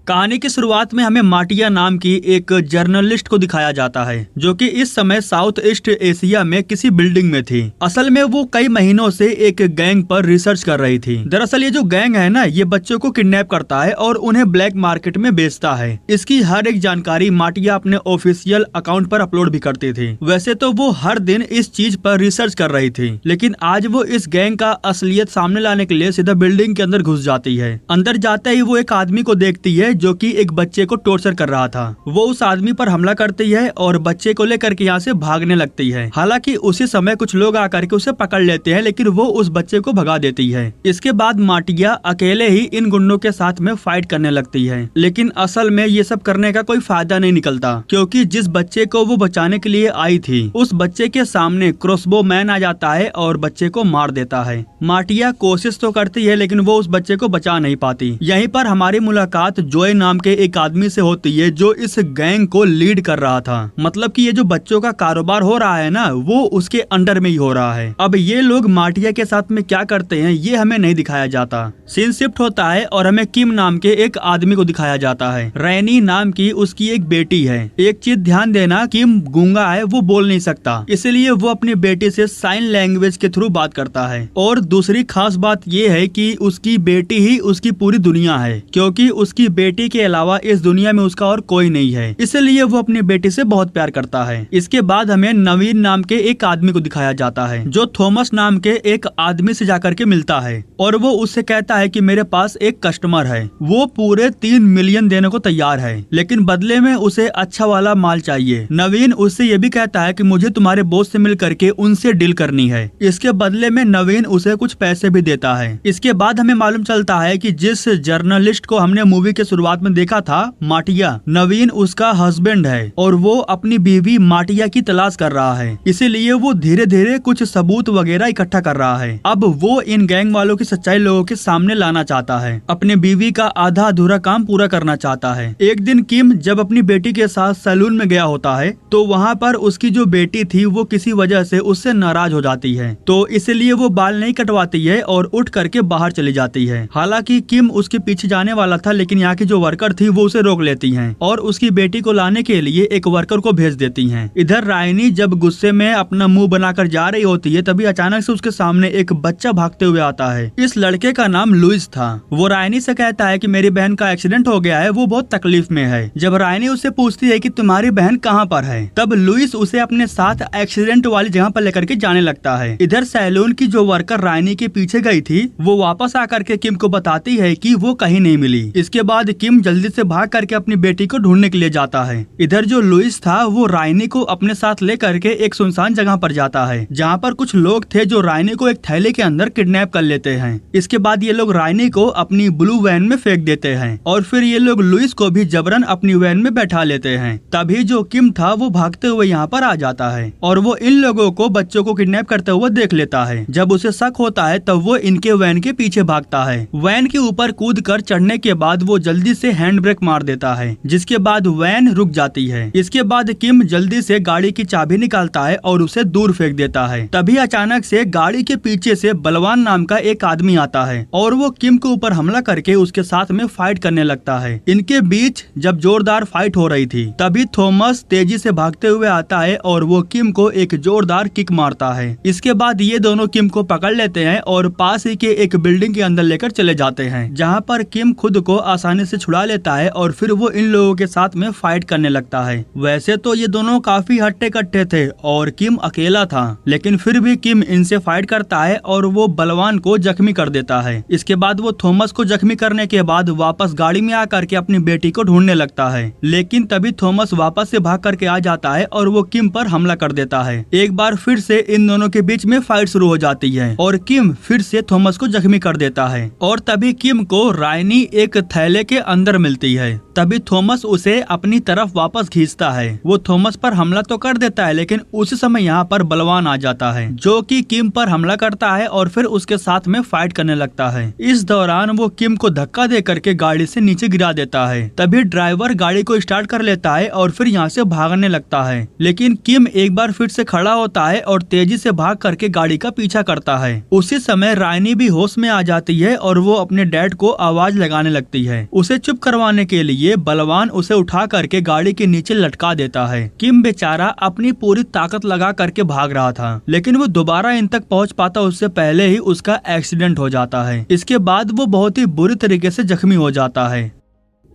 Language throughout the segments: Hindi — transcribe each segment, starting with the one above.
कहानी की शुरुआत में हमें माटिया नाम की एक जर्नलिस्ट को दिखाया जाता है जो कि इस समय साउथ ईस्ट एशिया में किसी बिल्डिंग में थी। असल में वो कई महीनों से एक गैंग पर रिसर्च कर रही थी। दरअसल ये जो गैंग है ना, ये बच्चों को किडनैप करता है और उन्हें ब्लैक मार्केट में बेचता है। इसकी हर एक जानकारी माटिया अपने ऑफिशियल अकाउंट पर अपलोड भी करती थी। वैसे तो वो हर दिन इस चीज पर रिसर्च कर रही थी, लेकिन आज वो इस गैंग का असलियत सामने लाने के लिए सीधा बिल्डिंग के अंदर घुस जाती है। अंदर जाते ही वो एक आदमी को देखती है जो कि एक बच्चे को टॉर्चर कर रहा था। वो उस आदमी पर हमला करती है और बच्चे को लेकर के यहाँ से भागने लगती है। हालांकि उसी समय कुछ लोग आकर के उसे पकड़ लेते हैं, लेकिन वो उस बच्चे को भगा देती है। इसके बाद माटिया अकेले ही इन गुंडों के साथ में फाइट करने लगती है, लेकिन असल में ये सब करने का कोई फायदा नहीं निकलता, क्योंकि जिस बच्चे को वो बचाने के लिए आई थी उस बच्चे के सामने क्रॉसबो मैन आ जाता है और बच्चे को मार देता है। माटिया कोशिश तो करती है, लेकिन वो उस बच्चे को बचा नहीं पाती। यहीं पर हमारी मुलाकात जोए नाम के एक आदमी से होती है जो इस गैंग को लीड कर रहा था। मतलब कि ये जो बच्चों का कारोबार हो रहा है ना, वो उसके अंडर में ही हो रहा है। अब ये लोग माटिया के साथ में क्या करते हैं ये हमें नहीं दिखाया जाता। सीन शिफ्ट होता है और हमें किम नाम के एक आदमी को दिखाया जाता है। रैनी नाम की उसकी एक बेटी है। एक चीज ध्यान देना, किम गूंगा है, वो बोल नहीं सकता, इसलिए वो अपनी बेटी से साइन लैंग्वेज के थ्रू बात करता है। और दूसरी खास बात ये है कि उसकी बेटी ही उसकी पूरी दुनिया है, क्योंकि उसकी बेटी के अलावा इस दुनिया में उसका और कोई नहीं है, इसलिए वो अपनी बेटी से बहुत प्यार करता है। इसके बाद हमें नवीन नाम के एक आदमी को दिखाया जाता है जो थॉमस नाम के एक आदमी से जाकर के मिलता है और वो उससे कहता है कि मेरे पास एक कस्टमर है, वो पूरे 3 मिलियन देने को तैयार है, लेकिन बदले में उसे अच्छा वाला माल चाहिए। नवीन उससे ये भी कहता है कि मुझे तुम्हारे बॉस से मिल करके उनसे डील करनी है। इसके बदले में नवीन उसे कुछ पैसे भी देता है। इसके बाद हमें मालूम चलता है कि जिस जर्नलिस्ट को हमने मूवी के शुरुआत में देखा था माटिया, नवीन उसका हस्बैंड है और वो अपनी बीवी माटिया की तलाश कर रहा है, इसीलिए वो धीरे धीरे कुछ सबूत वगैरह इकट्ठा कर रहा है। अब वो इन गैंग वालों की सच्चाई लोगों के सामने लाना चाहता है, अपने बीवी का आधा अधूरा काम पूरा करना चाहता है। एक दिन किम जब अपनी बेटी के साथ सैलून में गया होता है तो वहाँ पर उसकी जो बेटी थी वो किसी वजह से उससे नाराज हो जाती है, तो इसलिए वो बाल नहीं कटवाती है और उठ करके बाहर चली जाती है। हालांकि किम उसके पीछे जाने वाला था, लेकिन यहाँ की जो वर्कर थी वो उसे रोक लेती हैं और उसकी बेटी को लाने के लिए एक वर्कर को भेज देती हैं। इधर रायनी जब गुस्से में अपना मुंह बनाकर जा रही होती है, तभी अचानक से उसके सामने एक बच्चा भागते हुए आता है। इस लड़के का नाम लुइस था। वो रायनी से कहता है कि मेरी बहन का एक्सीडेंट हो गया है, वो बहुत तकलीफ में है। जब रायनी उससे पूछती है कि तुम्हारी बहन कहाँ पर है, तब लुइस उसे अपने साथ एक्सीडेंट वाली जगह पर लेकर के जाने लगता है। इधर सैलून की जो वर्कर रायनी के पीछे गई थी वो वापस आकर के किम को बताती है कि वो कहीं नहीं मिली। इसके बाद किम जल्दी से भाग करके अपनी बेटी को ढूंढने के लिए जाता है। इधर जो लुइस था वो रायनी को अपने साथ लेकर के एक सुनसान जगह पर जाता है, जहाँ पर कुछ लोग थे जो रायनी को एक थैले के अंदर किडनैप कर लेते हैं। इसके बाद ये लोग रायनी को अपनी ब्लू वैन में फेंक देते हैं और फिर ये लोग लुइस को भी जबरन अपनी वैन में बैठा लेते हैं। तभी जो किम था वो भागते हुए यहाँ पर आ जाता है और वो इन लोगों को बच्चों को किडनैप करते हुए देख लेता है। जब उसे शक होता है तब वो इनके वैन के पीछे भागता है। वैन के ऊपर कूद कर चढ़ने के बाद वो जल्दी से हैंड ब्रेक मार देता है, जिसके बाद वैन रुक जाती है। इसके बाद किम जल्दी से गाड़ी की चाबी निकालता है और उसे दूर फेंक देता है। तभी अचानक से गाड़ी के पीछे से बलवान नाम का एक आदमी आता है और वो किम के ऊपर हमला करके उसके साथ में फाइट करने लगता है। इनके बीच जब जोरदार फाइट हो रही थी तभी थॉमस तेजी से भागते हुए आता है और वो किम को एक जोरदार किक मारता है। इसके बाद ये दोनों किम को पकड़ लेते हैं और पास ही के एक बिल्डिंग के अंदर लेकर चले जाते हैं, जहाँ पर किम खुद को आसानी से छुड़ा लेता है और फिर वो इन लोगों के साथ में फाइट करने लगता है। वैसे तो ये दोनों काफी हट्टे कट्टे थे और किम अकेला था, लेकिन फिर भी किम इनसे फाइट करता है और वो बलवान को जख्मी कर देता है। इसके बाद वो थॉमस को जख्मी करने के बाद वापस गाड़ी में आकर के अपनी बेटी को ढूंढने लगता है, लेकिन तभी थॉमस वापस से भाग करके आ जाता है और वो किम पर हमला कर देता है। एक बार फिर से इन दोनों के बीच में फाइट शुरू हो जाती है और किम फिर से थॉमस को जख्मी कर देता है और तभी किम को रायनी एक थैले के अंदर मिलती है। तभी थॉमस उसे अपनी तरफ वापस खींचता है। वो थॉमस पर हमला तो कर देता है, लेकिन उसी समय यहाँ पर बलवान आ जाता है जो कि किम पर हमला करता है और फिर उसके साथ में फाइट करने लगता है। इस दौरान वो किम को धक्का दे करके गाड़ी से नीचे गिरा देता है। तभी ड्राइवर गाड़ी को स्टार्ट कर लेता है और फिर यहाँ से भागने लगता है, लेकिन किम एक बार फिर से खड़ा होता है और तेजी से भाग करके गाड़ी का पीछा करता है। उसी समय रायनी भी होश में आ जाती है और वो अपने डैड को आवाज लगाने लगती है। उसे उसे चुप करवाने के लिए बलवान उसे उठा करके गाड़ी के नीचे लटका देता है। किम बेचारा अपनी पूरी ताकत लगा करके भाग रहा था, लेकिन वो दोबारा इन तक पहुंच पाता उससे पहले ही उसका एक्सीडेंट हो जाता है। इसके बाद वो बहुत ही बुरी तरीके से जख्मी हो जाता है।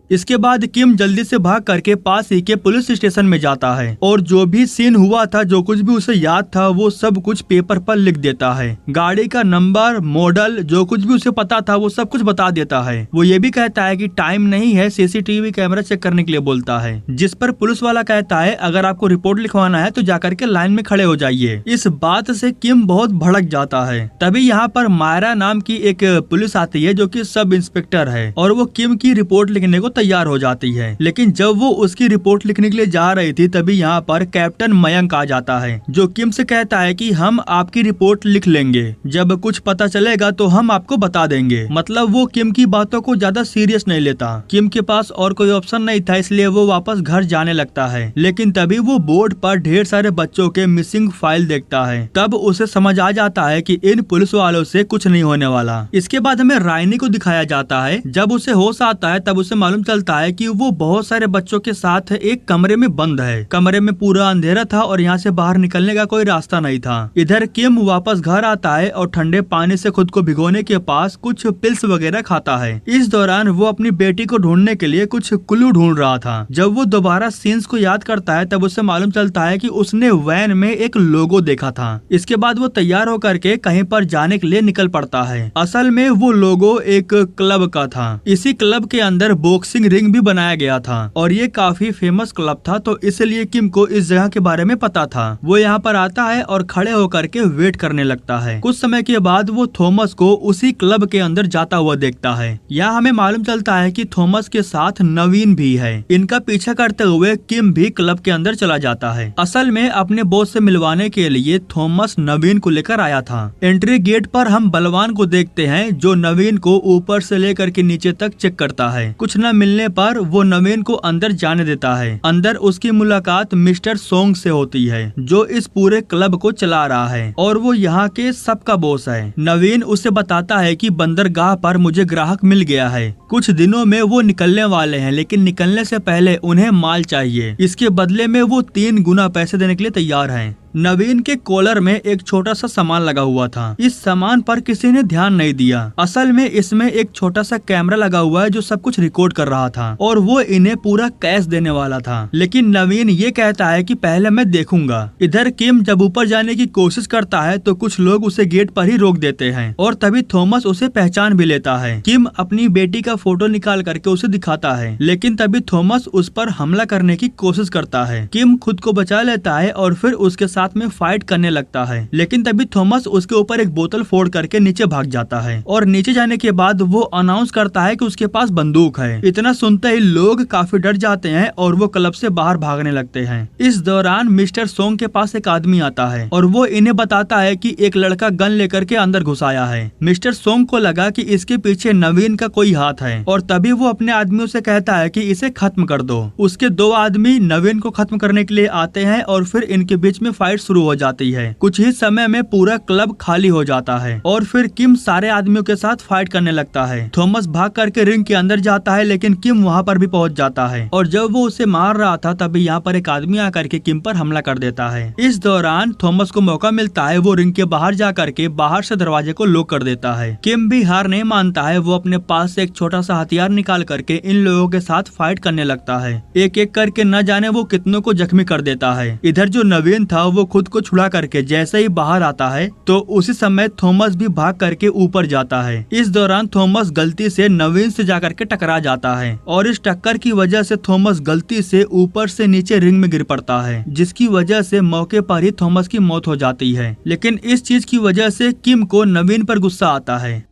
इसके बाद किम जल्दी से भाग करके पास ही के पुलिस स्टेशन में जाता है और जो भी सीन हुआ था, जो कुछ भी उसे याद था, वो सब कुछ पेपर पर लिख देता है। गाड़ी का नंबर, मॉडल, जो कुछ भी उसे पता था वो सब कुछ बता देता है। वो ये भी कहता है कि टाइम नहीं है, सीसीटीवी कैमरा चेक करने के लिए बोलता है, जिस पर पुलिस वाला कहता है अगर आपको रिपोर्ट लिखवाना है तो जाकर के लाइन में खड़े हो जाइए। इस बात से किम बहुत भड़क जाता है। तभी यहाँ पर मायरा नाम की एक पुलिस आती है जो कि सब इंस्पेक्टर है और वो किम की रिपोर्ट लिखने को तैयार हो जाती है। लेकिन जब वो उसकी रिपोर्ट लिखने के लिए जा रही थी तभी यहाँ पर कैप्टन मयंक आ जाता है, जो किम से कहता है कि हम आपकी रिपोर्ट लिख लेंगे, जब कुछ पता चलेगा तो हम आपको बता देंगे। मतलब वो किम की बातों को ज्यादा सीरियस नहीं लेता। किम के पास और कोई ऑप्शन नहीं था, इसलिए वो वापस घर जाने लगता है। लेकिन तभी वो बोर्ड पर ढेर सारे बच्चों के मिसिंग फाइल देखता है। तब उसे समझ आ जाता है कि इन पुलिस वालों से कुछ नहीं होने वाला। इसके बाद हमें रायनी को दिखाया जाता है। जब उसे होश आता है तब उसे मालूम चलता है कि वो बहुत सारे बच्चों के साथ एक कमरे में बंद है। कमरे में पूरा अंधेरा था और यहाँ से बाहर निकलने का कोई रास्ता नहीं था। इधर किम वापस घर आता है और ठंडे पानी से खुद को भिगोने के पास कुछ पिल्स वगैरह खाता है। इस दौरान वो अपनी बेटी को ढूंढने के लिए कुछ क्लू ढूंढ रहा था। जब वो दोबारा सीन्स को याद करता है तब उसे मालूम चलता है कि उसने वैन में एक लोगो देखा था। इसके बाद वो तैयार होकर के कहीं पर जाने के लिए निकल पड़ता है। असल में वो लोगो एक क्लब का था। इसी क्लब के अंदर बॉक्सिंग रिंग भी बनाया गया था और ये काफी फेमस क्लब था, तो इसलिए किम को इस जगह के बारे में पता था। वो यहाँ पर आता है और खड़े होकर के वेट करने लगता है। कुछ समय के बाद वो थॉमस को उसी क्लब के अंदर जाता हुआ देखता है। यहाँ हमें मालूम चलता है कि थॉमस के साथ नवीन भी है। इनका पीछा करते हुए किम भी क्लब के अंदर चला जाता है। असल में अपने बॉस से मिलवाने के लिए थॉमस नवीन को लेकर आया था। एंट्री गेट पर हम बलवान को देखते हैं जो नवीन को ऊपर से लेकर के नीचे तक चेक करता है। कुछ न मिलने पर वो नवीन को अंदर जाने देता है। अंदर उसकी मुलाकात मिस्टर सोंग से होती है जो इस पूरे क्लब को चला रहा है और वो यहाँ के सबका बॉस है। नवीन उसे बताता है कि बंदरगाह पर मुझे ग्राहक मिल गया है। कुछ दिनों में वो निकलने वाले हैं, लेकिन निकलने से पहले उन्हें माल चाहिए। इसके बदले में वो 3 गुना पैसे देने के लिए तैयार हैं। नवीन के कॉलर में एक छोटा सा सामान लगा हुआ था। इस सामान पर किसी ने ध्यान नहीं दिया। असल में इसमें एक छोटा सा कैमरा लगा हुआ है जो सब कुछ रिकॉर्ड कर रहा था और वो इन्हें पूरा कैश देने वाला था। लेकिन नवीन ये कहता है कि पहले मैं देखूंगा। इधर किम जब ऊपर जाने की कोशिश करता है तो कुछ लोग उसे गेट पर ही रोक देते हैं और तभी थॉमस उसे पहचान भी लेता है। किम अपनी बेटी का फोटो निकाल करके उसे दिखाता है, लेकिन तभी थॉमस उस पर हमला करने की कोशिश करता है। किम खुद को बचा लेता है और फिर उसके साथ में फाइट करने लगता है, लेकिन तभी थॉमस उसके ऊपर एक बोतल फोड़ करके नीचे भाग जाता है और नीचे जाने के बाद वो अनाउंस करता है कि उसके पास बंदूक है। इतना सुनते ही लोग काफी डर जाते हैं और वो क्लब से बाहर भागने लगते हैं। इस दौरान मिस्टर सोंग के पास एक आदमी आता है और वो इन्हें बताता है कि एक लड़का गन लेकर के अंदर घुस आया है। मिस्टर सोंग को लगा कि इसके पीछे नवीन का कोई हाथ है और तभी वो अपने आदमियों से कहता है कि इसे खत्म कर दो। उसके 2 आदमी नवीन को खत्म करने के लिए आते हैं और फिर इनके बीच में फाइट शुरू हो जाती है। कुछ ही समय में पूरा क्लब खाली हो जाता है और फिर किम सारे आदमियों के साथ फाइट करने लगता है। थॉमस भाग करके रिंग के अंदर जाता है, लेकिन किम वहाँ पर भी पहुँच जाता है और जब वो उसे मार रहा था तभी यहाँ पर एक आदमी आकर के किम पर हमला कर देता है। इस दौरान थॉमस को मौका मिलता है, वो रिंग के बाहर जा करके बाहर से दरवाजे को लॉक कर देता है। किम भी हार नहीं मानता है। वो अपने पास से एक छोटा सा हथियार निकाल करके इन लोगों के साथ फाइट करने लगता है। एक एक करके न जाने वो कितनों को जख्मी कर देता है। इधर जो नवीन था वो खुद को छुड़ा करके जैसे ही बाहर आता है तो उसी समय थॉमस भी भाग करके ऊपर जाता है। इस दौरान थॉमस गलती से नवीन से जाकर के टकरा जाता है और इस टक्कर की वजह से थॉमस गलती से ऊपर से नीचे रिंग में गिर पड़ता है, जिसकी वजह से मौके पर ही थॉमस की मौत हो जाती है। लेकिन इस चीज की वजह से किम को नवीन पर गुस्सा आता है।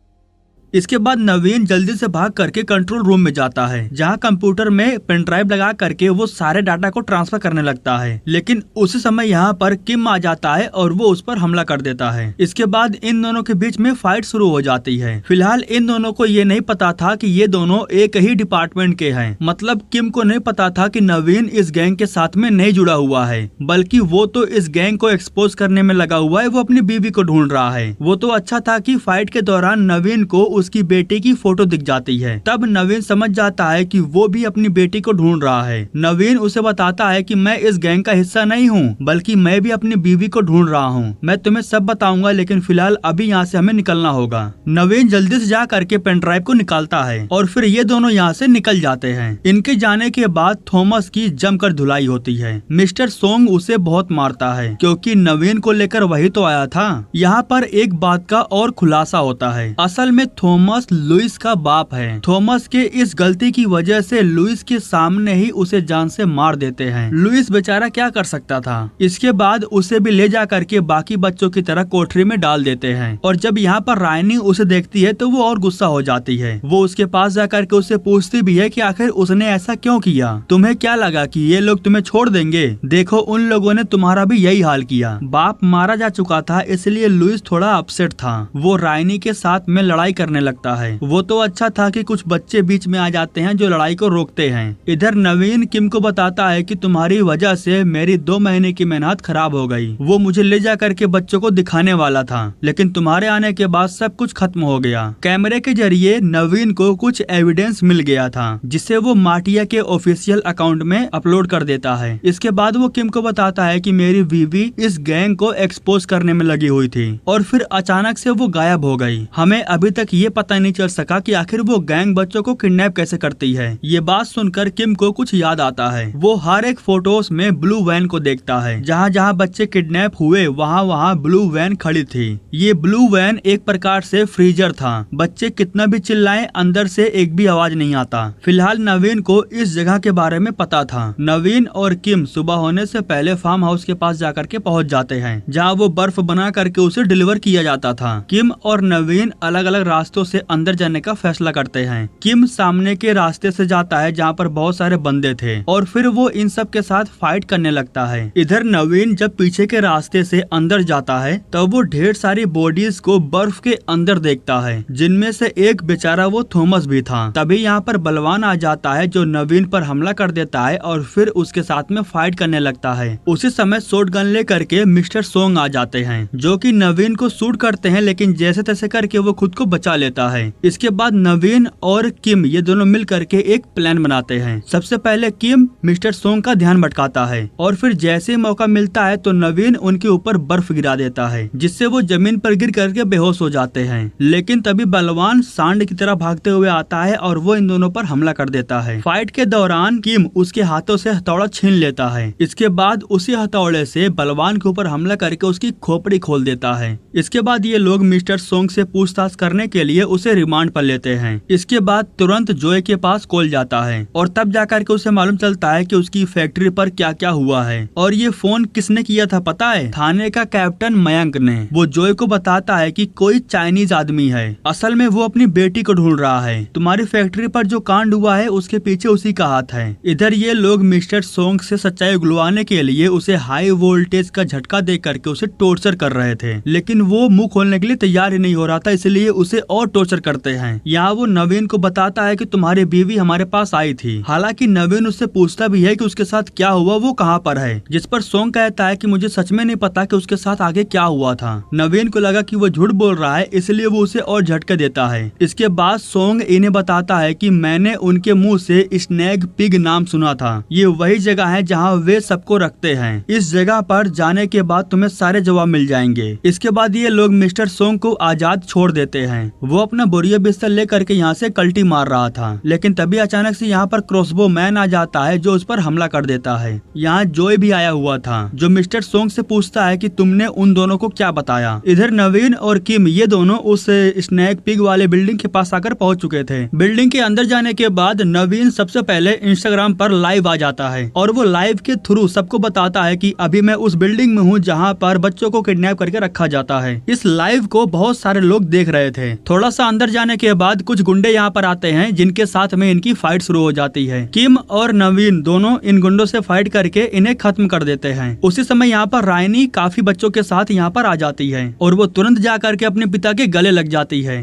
इसके बाद नवीन जल्दी से भाग करके कंट्रोल रूम में जाता है, जहां कंप्यूटर में पेन ड्राइव लगा करके वो सारे डाटा को ट्रांसफर करने लगता है। लेकिन उसी समय यहाँ पर किम आ जाता है और वो उस पर हमला कर देता है। इसके बाद इन दोनों के बीच में फाइट शुरू हो जाती है। फिलहाल इन दोनों को ये नहीं पता था कि ये दोनों एक ही डिपार्टमेंट के हैं। मतलब किम को नहीं पता था कि नवीन इस गैंग के साथ में नहीं जुड़ा हुआ है, बल्कि वो तो इस गैंग को एक्सपोज करने में लगा हुआ है। वो अपनी बीवी को ढूंढ रहा है। वो तो अच्छा था कि फाइट के दौरान नवीन को उसकी बेटी की फोटो दिख जाती है। तब नवीन समझ जाता है कि वो भी अपनी बेटी को ढूंढ रहा है। नवीन उसे बताता है कि मैं इस गैंग का हिस्सा नहीं हूँ, बल्कि मैं भी अपनी बीवी को ढूंढ रहा हूँ। मैं तुम्हें सब बताऊंगा, लेकिन फिलहाल अभी यहाँ से हमें निकलना होगा। नवीन जल्दी से जा करके पेन ड्राइव को निकालता है और फिर ये दोनों यहाँ से निकल जाते हैं। इनके जाने के बाद थॉमस की जमकर धुलाई होती है। मिस्टर सोंग उसे बहुत मारता है क्योंकि नवीन को लेकर वही तो आया था। यहाँ पर एक बात का और खुलासा होता है, असल में थॉमस लुइस का बाप है। थॉमस के इस गलती की वजह से लुइस के सामने ही उसे जान से मार देते हैं। लुइस बेचारा क्या कर सकता था। इसके बाद उसे भी ले जा करके बाकी बच्चों की तरह कोठरी में डाल देते हैं। और जब यहाँ पर रायनी उसे देखती है तो वो और गुस्सा हो जाती है। वो उसके पास जा करके उससे पूछती भी है कि आखिर उसने ऐसा क्यों किया। तुम्हें क्या लगा कि ये लोग तुम्हें छोड़ देंगे? देखो उन लोगों ने तुम्हारा भी यही हाल किया। बाप मारा जा चुका था, इसलिए लुइस थोड़ा अपसेट था। वो रायनी के साथ में लड़ाई करने लगता है। वो तो अच्छा था कि कुछ बच्चे बीच में आ जाते हैं जो लड़ाई को रोकते हैं। इधर नवीन किम को बताता है कि तुम्हारी वजह से मेरी 2 महीने की मेहनत खराब हो गई। वो मुझे ले जा करके बच्चों को दिखाने वाला था, लेकिन तुम्हारे आने के बाद सब कुछ खत्म हो गया। कैमरे के जरिए नवीन को कुछ एविडेंस मिल गया था, जिसे वो माटिया के ऑफिशियल अकाउंट में अपलोड कर देता है। इसके बाद वो किम को बताता है कि मेरी बीवी इस गैंग को एक्सपोज करने में लगी हुई थी और फिर अचानक से वो गायब हो गई। हमें अभी तक ये पता नहीं चल सका कि आखिर वो गैंग बच्चों को किडनैप कैसे करती है। ये बात सुनकर किम को कुछ याद आता है। वो हर एक फोटोज में ब्लू वैन को देखता है। जहाँ जहाँ बच्चे किडनैप हुए वहाँ वहाँ ब्लू वैन खड़ी थी। ये ब्लू वैन एक प्रकार से फ्रीजर था। बच्चे कितना भी चिल्लाएं, अंदर से एक भी आवाज नहीं आता। फिलहाल नवीन को इस जगह के बारे में पता था। नवीन और किम सुबह होने से पहले फार्म हाउस के पास जाकर के पहुंच जाते हैं, जहां वो बर्फ बना करके उसे डिलीवर किया जाता था। किम और नवीन अलग अलग रास्तों से अंदर जाने का फैसला करते हैं। किम सामने के रास्ते से जाता है जहां पर बहुत सारे बंदे थे और फिर वो इन सब के साथ फाइट करने लगता है। इधर नवीन जब पीछे के रास्ते से अंदर जाता है तब वो ढेर सारी बॉडीज को बर्फ के अंदर देखता है, जिनमें से एक बेचारा वो थॉमस भी था। तभी यहाँ पर बलवान आ जाता है जो नवीन पर हमला कर देता है और फिर उसके साथ में फाइट करने लगता है। उसी समय शॉटगन लेकर के मिस्टर सोंग आ जाते हैं, जो कि नवीन को शूट करते हैं, लेकिन जैसे तैसे करके वो खुद को बचा लेता है। इसके बाद नवीन और किम ये दोनों मिल करके एक प्लान बनाते हैं। सबसे पहले किम मिस्टर सोंग का ध्यान भटकाता है और फिर जैसे मौका मिलता है तो नवीन उनके ऊपर बर्फ गिरा देता है, जिससे वो जमीन पर गिर करके बेहोश हो जाते हैं। लेकिन तभी बलवान सांड की तरह भागते हुए आता है और वो इन दोनों पर हमला कर देता है। फाइट के दौरान किम उसके हाथों से हथौड़ा छीन लेता है। इसके बाद उसी हथौड़े से बलवान के ऊपर हमला करके उसकी खोपड़ी खोल देता है। इसके बाद ये लोग मिस्टर सोंग से पूछताछ करने के लिए उसे रिमांड पर लेते हैं। इसके बाद तुरंत जोय के पास कॉल जाता है और तब जाकर के उसे मालूम चलता है कि उसकी फैक्ट्री पर क्या क्या हुआ है। और ये फोन किसने किया था पता है? थाने का कैप्टन मयंक ने। वो जोय को बताता है कि कोई चाइनीज आदमी है, असल में वो अपनी बेटी को ढूंढ रहा है। तुम्हारी फैक्ट्री पर जो कांड हुआ है उसके पीछे उसी का हाथ है। इधर ये लोग मिस्टर सोंग से सच्चाई उगलवाने के लिए उसे हाई वोल्टेज का झटका दे करके उसे टॉर्चर कर रहे थे, लेकिन वो मुंह खोलने के लिए तैयार ही नहीं हो रहा था, इसलिए उसे और टॉर्चर करते हैं। यहाँ वो नवीन को बताता है कि तुम्हारी बीवी हमारे पास आई थी। हालांकि नवीन उससे पूछता भी है कि उसके साथ क्या हुआ, वो कहाँ पर है, जिस पर सोंग कहता है कि मुझे सच में नहीं पता कि उसके साथ आगे क्या हुआ था। नवीन को लगा कि वो झूठ बोल रहा है, इसलिए वो उसे और झटके देता है। इसके बाद सोंग इन्हें बताता है कि मैंने उनके मुंह से स्नैग पिग नाम सुना था। ये वही जगह है जहाँ वे सबको रखते हैं। इस जगह पर जाने के बाद तुम्हें सारे जवाब मिल जाएंगे। इसके बाद ये लोग मिस्टर सोंग को आजाद छोड़ देते हैं। वो अपना बोरिया बिस्तर लेकर के यहाँ से कल्टी मार रहा था, लेकिन तभी अचानक से यहाँ पर क्रॉसबो मैन आ जाता है जो उस पर हमला कर देता है। यहाँ जोय भी आया हुआ था, जो मिस्टर सोंग से पूछता है कि तुमने उन दोनों को क्या बताया। इधर नवीन और किम ये दोनों उस स्नैक पिग वाले बिल्डिंग के पास आकर पहुंच चुके थे। बिल्डिंग के अंदर जाने के बाद नवीन सबसे पहले इंस्टाग्राम पर लाइव आ जाता है और वो लाइव के थ्रू सबको बताता है कि अभी मैं उस बिल्डिंग में हूँ जहाँ पर बच्चों को किडनैप करके रखा जाता है। इस लाइव को बहुत सारे लोग देख रहे थे। थोड़ा सा अंदर जाने के बाद कुछ गुंडे यहाँ पर आते हैं, जिनके साथ में इनकी फाइट शुरू हो जाती है। किम और नवीन दोनों इन गुंडों से फाइट करके इन्हें खत्म कर देते हैं। उसी समय यहाँ पर रायनी काफी बच्चों के साथ यहाँ पर आ जाती है और वो तुरंत जा करके अपने पिता के गले लग जाती है।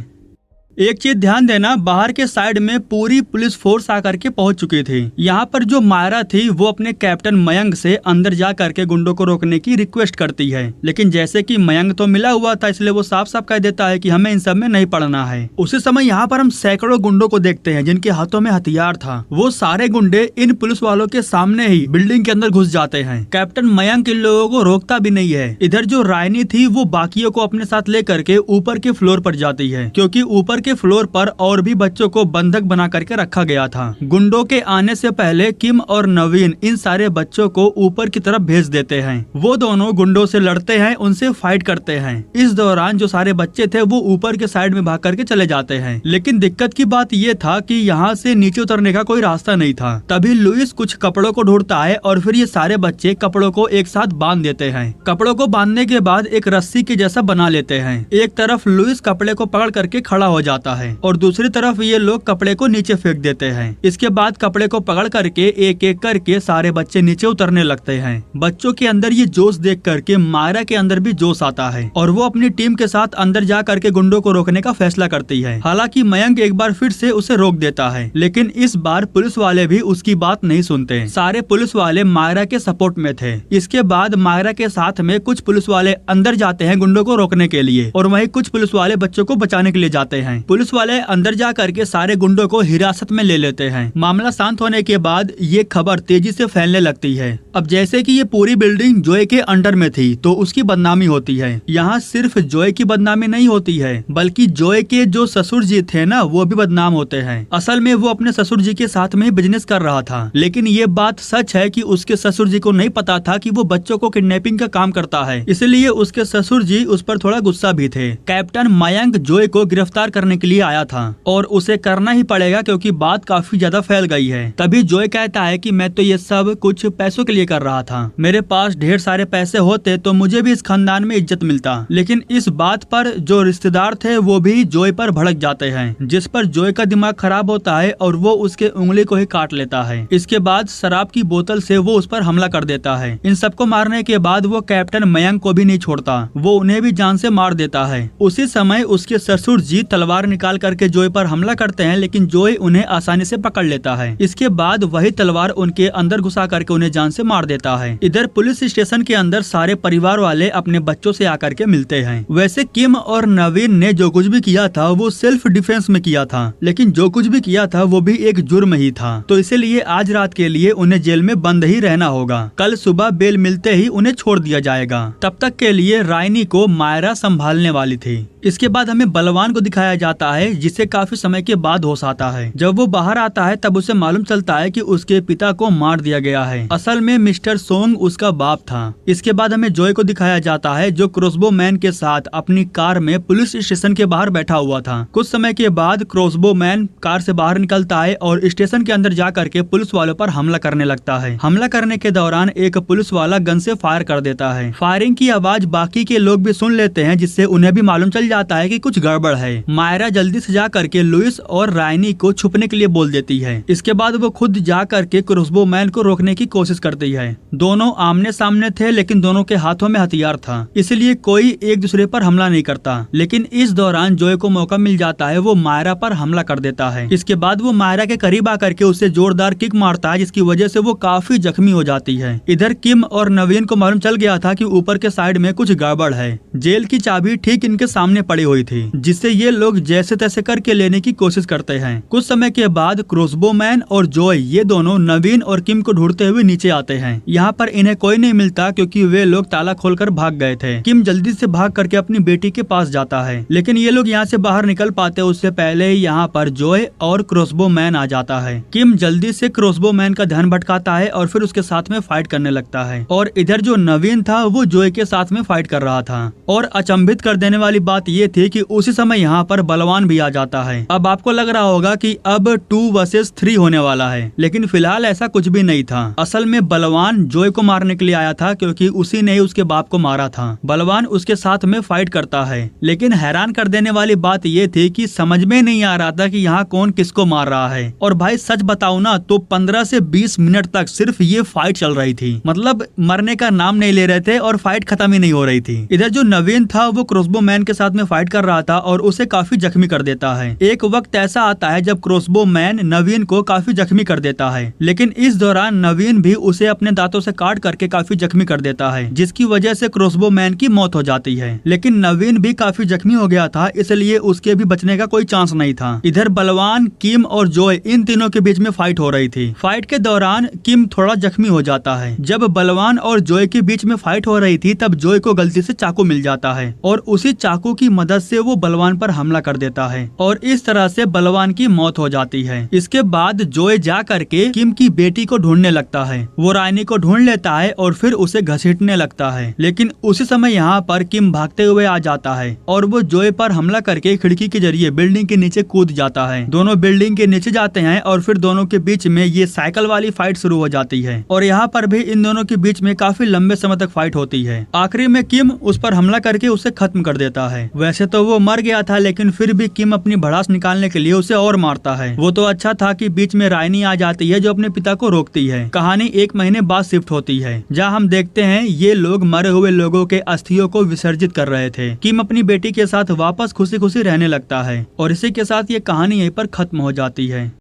एक चीज ध्यान देना, बाहर के साइड में पूरी पुलिस फोर्स आकर के पहुंच चुकी थी। यहाँ पर जो मायरा थी वो अपने कैप्टन मयंक से अंदर जा करके गुंडों को रोकने की रिक्वेस्ट करती है, लेकिन जैसे कि मयंक तो मिला हुआ था इसलिए वो साफ साफ कह देता है कि हमें इन सब में नहीं पड़ना है। उसी समय यहाँ पर हम सैकड़ों गुंडों को देखते हैं जिनके हाथों में हथियार था। वो सारे गुंडे इन पुलिस वालों के सामने ही बिल्डिंग के अंदर घुस जाते हैं। कैप्टन मयंक इन लोगों को रोकता भी नहीं है। इधर जो रायनी थी वो बाकियों को अपने साथ लेकर के ऊपर के फ्लोर पर जाती है, क्योंकि ऊपर के फ्लोर पर और भी बच्चों को बंधक बना करके रखा गया था। गुंडों के आने से पहले किम और नवीन इन सारे बच्चों को ऊपर की तरफ भेज देते हैं। वो दोनों गुंडों से लड़ते हैं, उनसे फाइट करते हैं। इस दौरान जो सारे बच्चे थे वो ऊपर के साइड में भाग करके चले जाते हैं, लेकिन दिक्कत की बात ये था कि यहाँ से नीचे उतरने का कोई रास्ता नहीं था। तभी लुइस कुछ कपड़ों को ढूंढता है और फिर ये सारे बच्चे कपड़ों को एक साथ बांध देते हैं। कपड़ों को बांधने के बाद एक रस्सी के जैसा बना लेते हैं। एक तरफ लुइस कपड़े को पकड़ करके खड़ा हो जाता है और दूसरी तरफ ये लोग कपड़े को नीचे फेंक देते हैं। इसके बाद कपड़े को पकड़ करके एक एक करके सारे बच्चे नीचे उतरने लगते हैं। बच्चों के अंदर ये जोश देख करके मायरा के अंदर भी जोश आता है और वो अपनी टीम के साथ अंदर जा करके गुंडों को रोकने का फैसला करती है। हालांकि मयंक एक बार फिर से उसे रोक देता है, लेकिन इस बार पुलिस वाले भी उसकी बात नहीं सुनते। सारे पुलिस वाले मायरा के सपोर्ट में थे। इसके बाद मायरा के साथ में कुछ पुलिस वाले अंदर जाते हैं गुंडों को रोकने के लिए और वहीं कुछ पुलिस वाले बच्चों को बचाने के लिए जाते हैं। पुलिस वाले अंदर जा करके सारे गुंडों को हिरासत में ले लेते हैं। मामला शांत होने के बाद ये खबर तेजी से फैलने लगती है। अब जैसे कि ये पूरी बिल्डिंग जोय के अंडर में थी तो उसकी बदनामी होती है। यहाँ सिर्फ जोय की बदनामी नहीं होती है, बल्कि जोय के जो ससुर जी थे ना वो भी बदनाम होते हैं। असल में वो अपने ससुर जी के साथ में बिजनेस कर रहा था, लेकिन ये बात सच है कि उसके ससुर जी को नहीं पता था कि वो बच्चों को किडनैपिंग का काम करता है, इसलिए उसके ससुर जी उस पर थोड़ा गुस्सा भी थे। कैप्टन मयंक जोय को गिरफ्तार करने के लिए आया था और उसे करना ही पड़ेगा क्योंकि बात काफी ज्यादा फैल गई है। तभी जोय कहता है कि मैं तो ये सब कुछ पैसों के लिए कर रहा था, मेरे पास ढेर सारे पैसे होते तो मुझे भी इस खानदान में इज्जत मिलता। लेकिन इस बात पर जो रिश्तेदार थे वो भी जोय पर भड़क जाते हैं, जिस पर जोय का दिमाग खराब होता है और वो उसके उंगली को ही काट लेता है। इसके बाद शराब की बोतल से वो उस पर हमला कर देता है। इन सबको मारने के बाद वो कैप्टन मयंक को भी नहीं छोड़ता, वो उन्हें भी जान से मार देता है। उसी समय उसके ससुर जी तलवार निकाल करके जोय पर हमला करते हैं, लेकिन जोय उन्हें आसानी से पकड़ लेता है। इसके बाद वही तलवार उनके अंदर घुसा करके उन्हें जान से मार देता है। इधर पुलिस स्टेशन के अंदर सारे परिवार वाले अपने बच्चों से आकर के मिलते हैं। वैसे किम और नवीन ने जो कुछ भी किया था वो सेल्फ डिफेंस में किया था, लेकिन जो कुछ भी किया था वो भी एक जुर्म ही था, तो इसीलिए आज रात के लिए उन्हें जेल में बंद ही रहना होगा। कल सुबह बेल मिलते ही उन्हें छोड़ दिया जाएगा। तब तक के लिए रायनी को मायरा संभालने वाली थी। इसके बाद हमें बलवान को दिखाया जाता है, जिसे काफी समय के बाद होश आता है। जब वो बाहर आता है तब उसे मालूम चलता है कि उसके पिता को मार दिया गया है। असल में मिस्टर सोंग उसका बाप था। इसके बाद हमें जोय को दिखाया जाता है जो क्रॉसबो मैन के साथ अपनी कार में पुलिस स्टेशन के बाहर बैठा हुआ था। कुछ समय के बाद क्रॉसबो मैन कार से बाहर निकलता है और स्टेशन के अंदर जा करके पुलिस वालों पर हमला करने लगता है। हमला करने के दौरान एक पुलिस वाला गन से फायर कर देता है। फायरिंग की आवाज बाकी के लोग भी सुन लेते हैं, जिससे उन्हें भी मालूम चल जाता है कि कुछ गड़बड़ है। मायरा जल्दी से जा करके लुइस और रायनी को छुपने के लिए बोल देती है। इसके बाद वो खुद जा करके क्रॉसबो मैन को रोकने की कोशिश करती है। दोनों आमने सामने थे, लेकिन दोनों के हाथों में हथियार था, इसलिए कोई एक दूसरे पर हमला नहीं करता। लेकिन इस दौरान जोय को मौका मिल जाता है, वो मायरा पर हमला कर देता है। इसके बाद वो मायरा के करीब आकर के उसे जोरदार किक मारता है, जिसकी वजह से वो काफी जख्मी हो जाती है। इधर किम और नवीन को मालूम चल गया था कि ऊपर के साइड में कुछ गड़बड़ है। जेल की चाबी ठीक इनके सामने पड़ी हुई थी, जिससे ये लोग जैसे तैसे करके लेने की कोशिश करते हैं। कुछ समय के बाद क्रॉसबो मैन और जोय ये दोनों नवीन और किम को ढूंढते हुए नीचे आते हैं। यहाँ पर इन्हें कोई नहीं मिलता क्योंकि वे लोग ताला खोलकर भाग गए थे। किम जल्दी से भाग करके अपनी बेटी के पास जाता है, लेकिन ये लोग यहाँ से बाहर निकल पाते उससे पहले यहाँ पर जोय और क्रॉसबो मैन आ जाता है। किम जल्दी से क्रॉसबो मैन का ध्यान भटकाता है और फिर उसके साथ में फाइट करने लगता है। और इधर जो नवीन था वो जोय के साथ में फाइट कर रहा था। और अचंभित कर देने वाली बात ये थी कि उसी समय यहाँ पर बलवान भी आ जाता है। अब आपको लग रहा होगा कि अब 2 वर्सेस 3 होने वाला है, लेकिन फिलहाल ऐसा कुछ भी नहीं था। असल में बलवान जोय को मारने के लिए आया था क्योंकि उसी ने उसके बाप को मारा था। बलवान उसके साथ में फाइट करता है, लेकिन हैरान कर देने वाली बात ये थी कि समझ में नहीं आ रहा था कि यहाँ कौन किसको मार रहा है। और भाई सच बताऊं ना तो 15 से 20 मिनट तक सिर्फ ये फाइट चल रही थी, मतलब मरने का नाम नहीं ले रहे थे और फाइट खत्म ही नहीं हो रही थी। इधर जो नवीन था वो क्रॉसबो मैन के साथ में फाइट कर रहा था और उसे काफी जख्मी कर देता है। एक वक्त ऐसा आता है जब क्रॉसबो मैन नवीन को काफी जख्मी कर देता है, लेकिन इस दौरान नवीन भी उसे अपने दांतों से काट करके काफी जख्मी कर देता है, जिसकी वजह से क्रॉसबो मैन की मौत हो जाती है। लेकिन नवीन भी काफी जख्मी हो गया था, इसलिए उसके भी बचने का कोई चांस नहीं था। इधर बलवान, किम और जॉय इन तीनों के बीच में फाइट हो रही थी। फाइट के दौरान किम थोड़ा जख्मी हो जाता है। जब बलवान और जॉय के बीच में फाइट हो रही थी तब जॉय को गलती से चाकू मिल जाता है और उसी चाकू की मदद से वो बलवान पर हमला कर देता है और इस तरह से बलवान की मौत हो जाती है। इसके बाद जॉय जा करके किम की बेटी को ढूंढने लगता है। वो रानी को ढूंढ लेता है और फिर उसे घसीटने लगता है, लेकिन उसी समय यहाँ पर किम भागते हुए आ जाता है और वो जॉय पर हमला करके खिड़की के जरिए बिल्डिंग के नीचे कूद जाता है। दोनों बिल्डिंग के नीचे जाते हैं और फिर दोनों के बीच में ये साइकिल वाली फाइट शुरू हो जाती है और यहाँ पर भी इन दोनों के बीच में काफी लंबे समय तक फाइट होती है। आखिरी में किम उस पर हमला करके उसे खत्म कर देता है। वैसे तो वो मर गया था, लेकिन फिर भी किम अपनी भड़ास निकालने के लिए उसे और मारता है। वो तो अच्छा था कि बीच में रानी आ जाती है जो अपने पिता को रोकती है। कहानी 1 महीने बाद शिफ्ट होती है, जहाँ हम देखते हैं ये लोग मरे हुए लोगों के अस्थियों को विसर्जित कर रहे थे। किम अपनी बेटी के साथ वापस खुशी खुशी रहने लगता है और इसी के साथ ये कहानी यहीं पर खत्म हो जाती है।